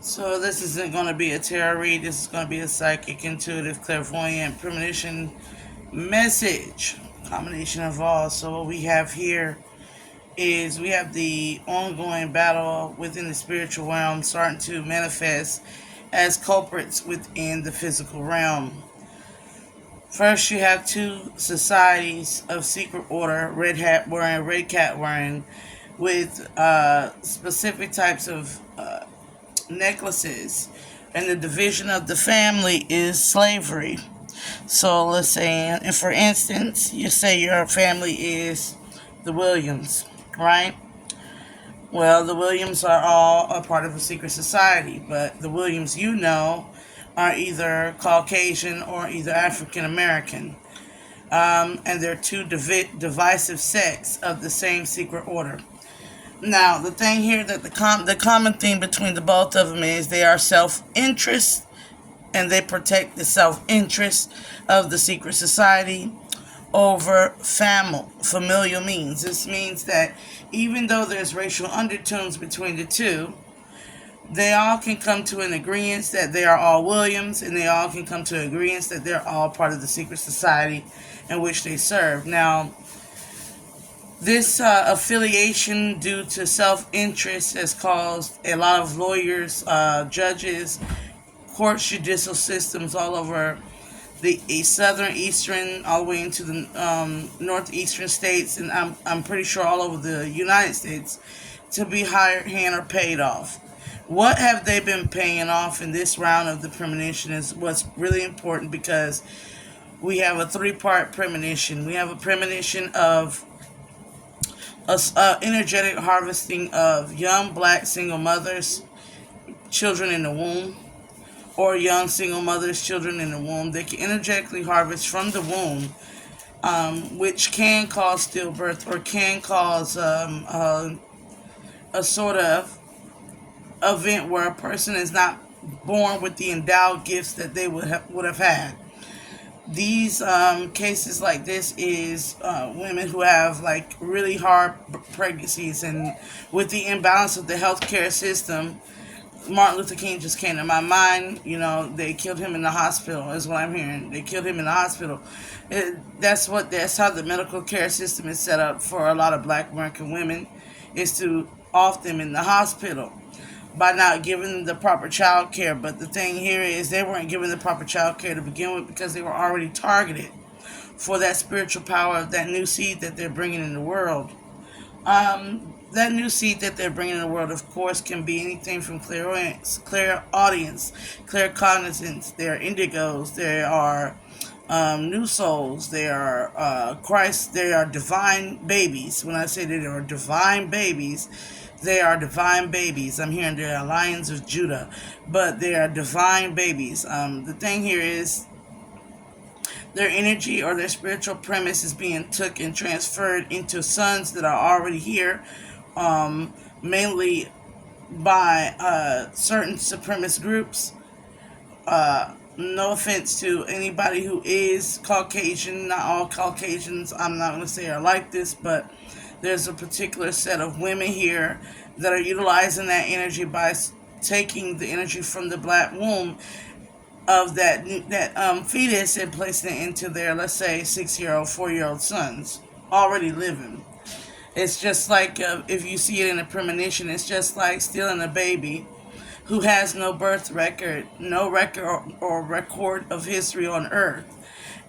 So this isn't going to be a tarot read. This is going to be a psychic, intuitive, clairvoyant, premonition message. Combination of all. So what we have here is we have the ongoing battle within the spiritual realm starting to manifest as culprits within the physical realm. First, you have two societies of secret order, red hat wearing, red cat wearing, with specific types of necklaces, and the division of the family is slavery. So let's say, and for instance, you say your family is the Williams, right? Well, the Williams are all a part of a secret society, but the Williams you know are either Caucasian or either African American. And they're two divisive sects of the same secret order. Now, the thing here that the common theme between the both of them is they are self-interest, and they protect the self-interest of the secret society over familial means. This means that even though there's racial undertones between the two, they all can come to an agreement that they are all Williams, and they all can come to an agreement that they're all part of the secret society in which they serve. Now, this affiliation due to self-interest has caused a lot of lawyers, judges, court judicial systems all over the southern, eastern, all the way into the northeastern states, and I'm pretty sure all over the United States, to be hired hand or paid off. What have they been paying off in this round of the premonition is what's really important, because we have a three-part premonition. We have a premonition of energetic harvesting of young black single mothers, children in the womb, or young single mothers, children in the womb. They can energetically harvest from the womb, which can cause stillbirth or can cause a sort of event where a person is not born with the endowed gifts that they would have had. These cases like this is women who have like really hard pregnancies, and with the imbalance of the healthcare system, Martin Luther King just came to my mind. You know, they killed him in the hospital, is what I'm hearing. They killed him in the hospital. That's how the medical care system is set up for a lot of black American women, is to off them in the hospital by not giving them the proper child care. But the thing here is they weren't given the proper child care to begin with, because they were already targeted for that spiritual power of that new seed that they're bringing in the world. That new seed that they're bringing in the world, of course, can be anything from clairaudience, claircognizance. They are indigos. They are new souls. They are Christ. They are divine babies. When I say they are divine babies, they are divine babies. I'm hearing they are lions of Judah, but they are divine babies. The thing here is their energy or their spiritual premise is being took and transferred into sons that are already here, mainly by certain supremacist groups. No offense to anybody who is Caucasian. Not all Caucasians, I'm not going to say, are like this, but there's a particular set of women here that are utilizing that energy by taking the energy from the black womb of that fetus and placing it into their, let's say, 6-year-old, 4-year-old sons already living. It's just like, if you see it in a premonition, it's just like stealing a baby who has no birth record, no record or record of history on earth.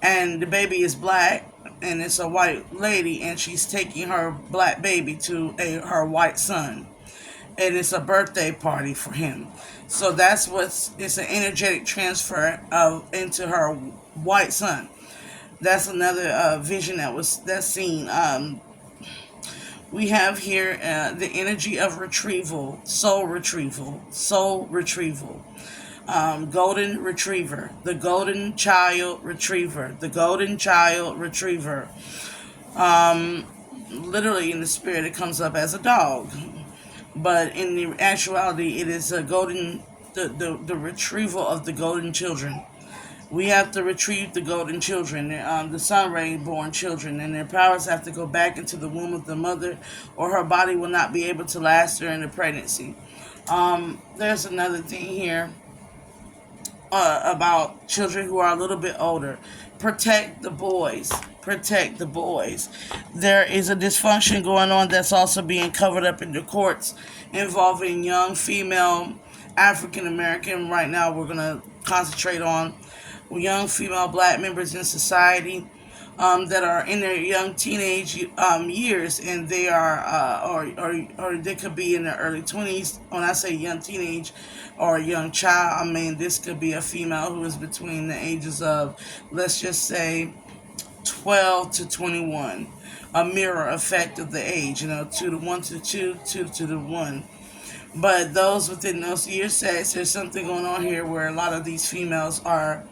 And the baby is black, and it's a white lady, and she's taking her black baby to her white son. And it's a birthday party for him. So it's an energetic transfer into her white son. That's another vision that's seen. We have here the energy of retrieval, soul retrieval, golden retriever, the golden child retriever, the golden child retriever. Literally in the spirit, it comes up as a dog, but in the actuality, it is a golden, the retrieval of the golden children. We have to retrieve the golden children, the sun ray born children, and their powers have to go back into the womb of the mother, or her body will not be able to last during the pregnancy. There's another thing here about children who are a little bit older. Protect the boys. Protect the boys. There is a dysfunction going on that's also being covered up in the courts involving young female African American. Right now, we're going to concentrate on young female black members in society that are in their young teenage years, and they are, or they could be in their early 20s. When I say young teenage or young child, I mean this could be a female who is between the ages of, let's just say, 12 to 21. A mirror effect of the age, 2 to 1 to 2, 2 to the 1. But those within those year sets, there's something going on here where a lot of these females are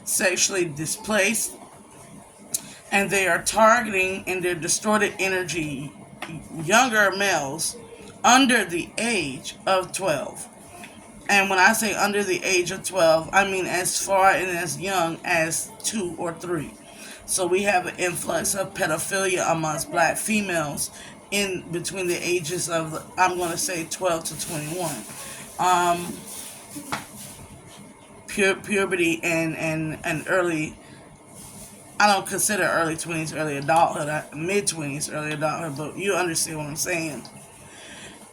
sexually displaced, and they are targeting in their distorted energy younger males under the age of 12. And when I say under the age of 12, I mean as far and as young as 2 or 3. So we have an influx of pedophilia amongst black females in between the ages of, I'm going to say, 12 to 21. Puberty and early, I don't consider early 20s early adulthood, mid 20s early adulthood, but you understand what I'm saying.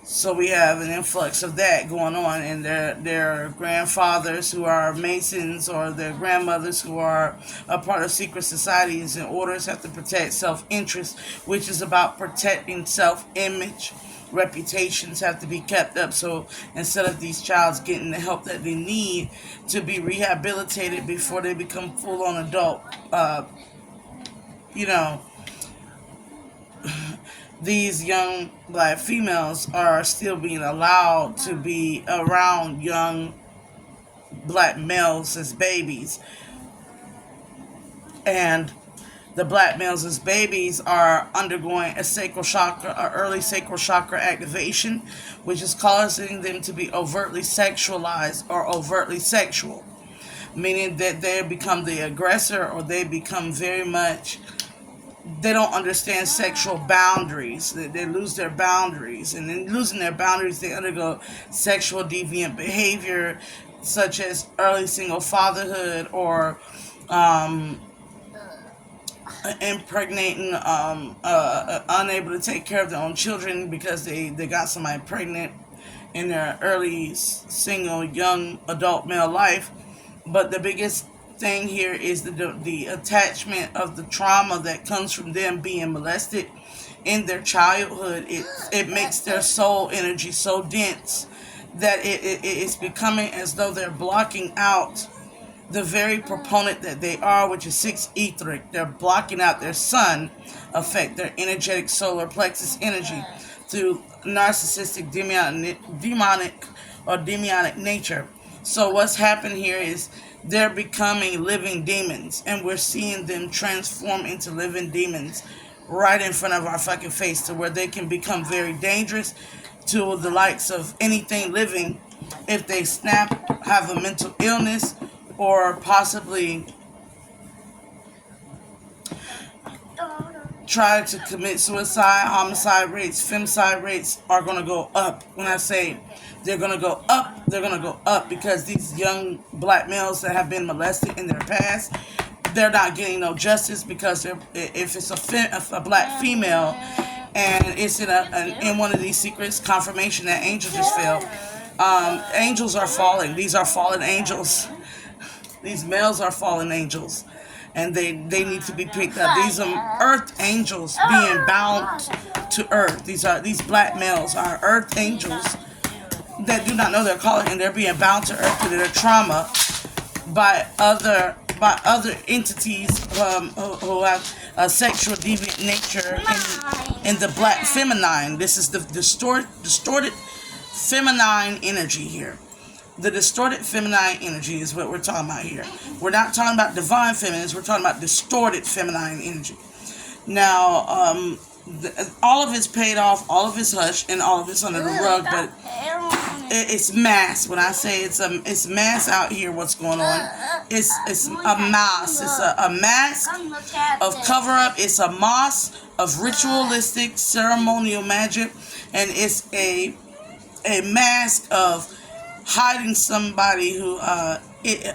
So we have an influx of that going on, and their grandfathers who are Masons or their grandmothers who are a part of secret societies and orders have to protect self-interest, which is about protecting self-image. Reputations have to be kept up, so instead of these childs getting the help that they need to be rehabilitated before they become full-on adult, these young black females are still being allowed to be around young black males as babies. And the black males as babies are undergoing a sacral chakra, or early sacral chakra activation, which is causing them to be overtly sexualized or overtly sexual, meaning that they become the aggressor, or they become very much, they don't understand sexual boundaries. They lose their boundaries, and in losing their boundaries, they undergo sexual deviant behavior, such as early single fatherhood, or impregnating, unable to take care of their own children because they got somebody pregnant in their early single young adult male life. But the biggest thing here is the attachment of the trauma that comes from them being molested in their childhood. It makes their soul energy so dense that it's becoming as though they're blocking out the very proponent that they are, which is 6 etheric. They're blocking out their sun effect, their energetic solar plexus energy, through narcissistic demonic nature. So what's happened here is they're becoming living demons, and we're seeing them transform into living demons right in front of our fucking face, to where they can become very dangerous to the likes of anything living if they snap, have a mental illness, or possibly try to commit suicide. Homicide rates, femicide rates are going to go up. When I say they're going to go up, they're going to go up because these young black males that have been molested in their past, they're not getting no justice, because if it's a black female and it's in one of these secrets, confirmation that angel just fell. Angels are falling. These are fallen angels. These males are fallen angels, and they need to be picked up. These are earth angels being bound to earth. These black males are earth angels that do not know their calling, and they're being bound to earth to their trauma by other entities who have a sexual deviant nature in the black feminine. This is the distorted feminine energy here. The distorted feminine energy is what we're talking about here. We're not talking about divine feminines. We're talking about distorted feminine energy. Now, all of it's paid off, all of it's hushed, and all of it's under the rug, but it's mass. When I say it's mass out here, what's going on? It's a mass. It's a mass of cover-up. It's a mass of ritualistic, ceremonial magic, and it's a a mask of hiding somebody who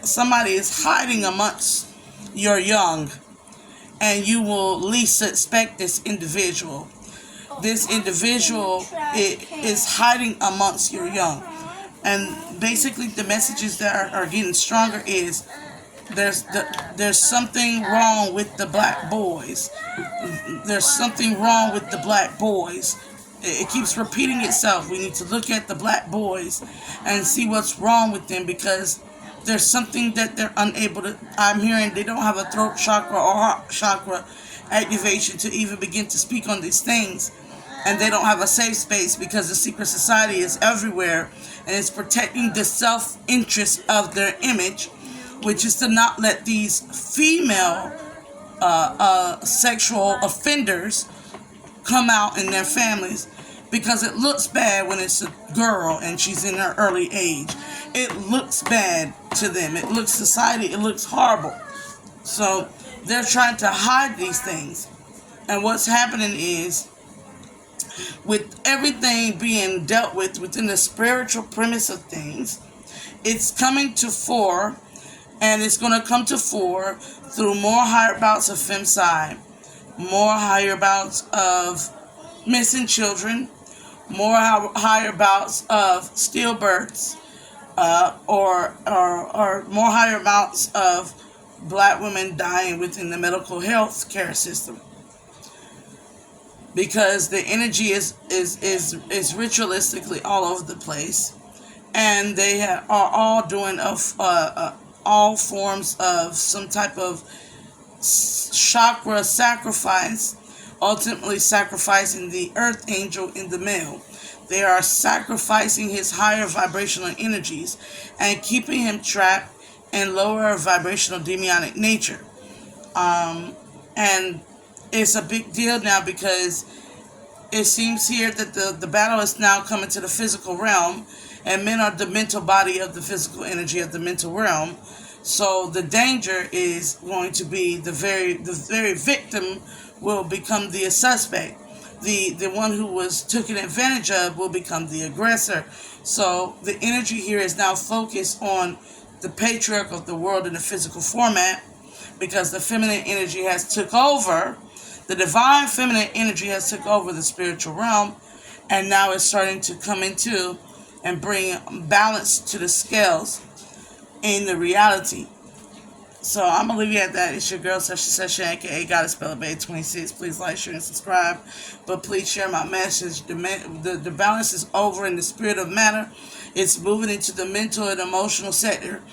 somebody is hiding amongst your young, and you will least suspect this individual. This individual is hiding amongst your young, and basically the messages that are getting stronger is there's something wrong with the black boys. There's something wrong with the black boys. It keeps repeating itself. We need to look at the black boys and see what's wrong with them, because there's something that they're unable to. I'm hearing they don't have a throat chakra or heart chakra activation to even begin to speak on these things. And they don't have a safe space because the secret society is everywhere and it's protecting the self-interest of their image, which is to not let these female sexual offenders come out in their families, because it looks bad when it's a girl and she's in her early age. It looks bad to them. It looks society. It looks horrible. So they're trying to hide these things. And what's happening is, with everything being dealt with within the spiritual premise of things, it's coming to fore, and it's going to come to fore through more higher bouts of femicide, more higher bouts of missing children, more higher bouts of stillbirths, or more higher amounts of black women dying within the medical health care system. Because the energy is ritualistically all over the place, and they are all doing all forms of some type of chakra sacrifice, ultimately sacrificing the earth angel in the male. They are sacrificing his higher vibrational energies and keeping him trapped in lower vibrational demonic nature. And it's a big deal now, because it seems here that the battle is now coming to the physical realm, and men are the mental body of the physical energy of the mental realm. So the danger is going to be the very victim will become the suspect. The one who was taken advantage of will become the aggressor. So the energy here is now focused on the patriarch of the world in the physical format, because the feminine energy has took over. The divine feminine energy has took over the spiritual realm, and now it's starting to come into and bring balance to the scales in the reality. So I'm going to leave you at that. It's your girl, Sesha, aka Goddess Spell Bay 26. Please like, share, and subscribe. But please share my message. The balance is over in the spirit of matter. It's moving into the mental and emotional sector.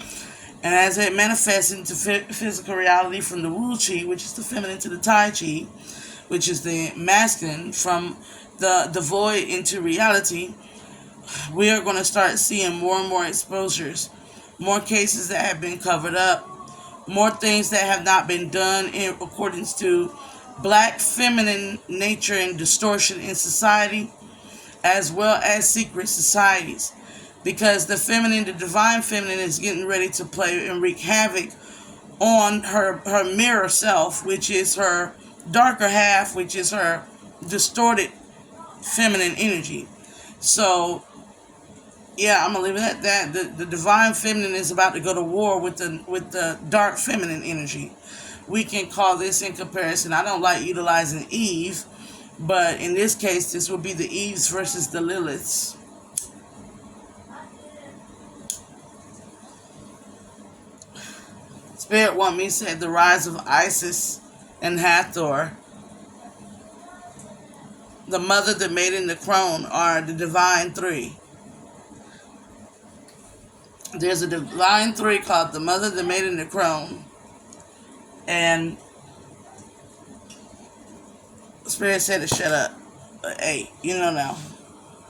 And as it manifests into physical reality from the Wu Chi, which is the feminine, to the Tai Chi, which is the masculine, from the void into reality, we are going to start seeing more and more exposures, more cases that have been covered up, more things that have not been done in accordance to black feminine nature and distortion in society, as well as secret societies. Because the feminine, the divine feminine, is getting ready to play and wreak havoc on her mirror self, which is her darker half, which is her distorted feminine energy. So, yeah, I'm gonna leave it at that. The divine feminine is about to go to war with the dark feminine energy. We can call this, in comparison, I don't like utilizing Eve, but in this case, this will be the Eves versus the Liliths. Spirit want me said the rise of Isis and Hathor. The mother, the maiden, the crone are the divine three. There's a divine three called the mother, the maiden, the crone. And Spirit said to shut up. Hey, you know now.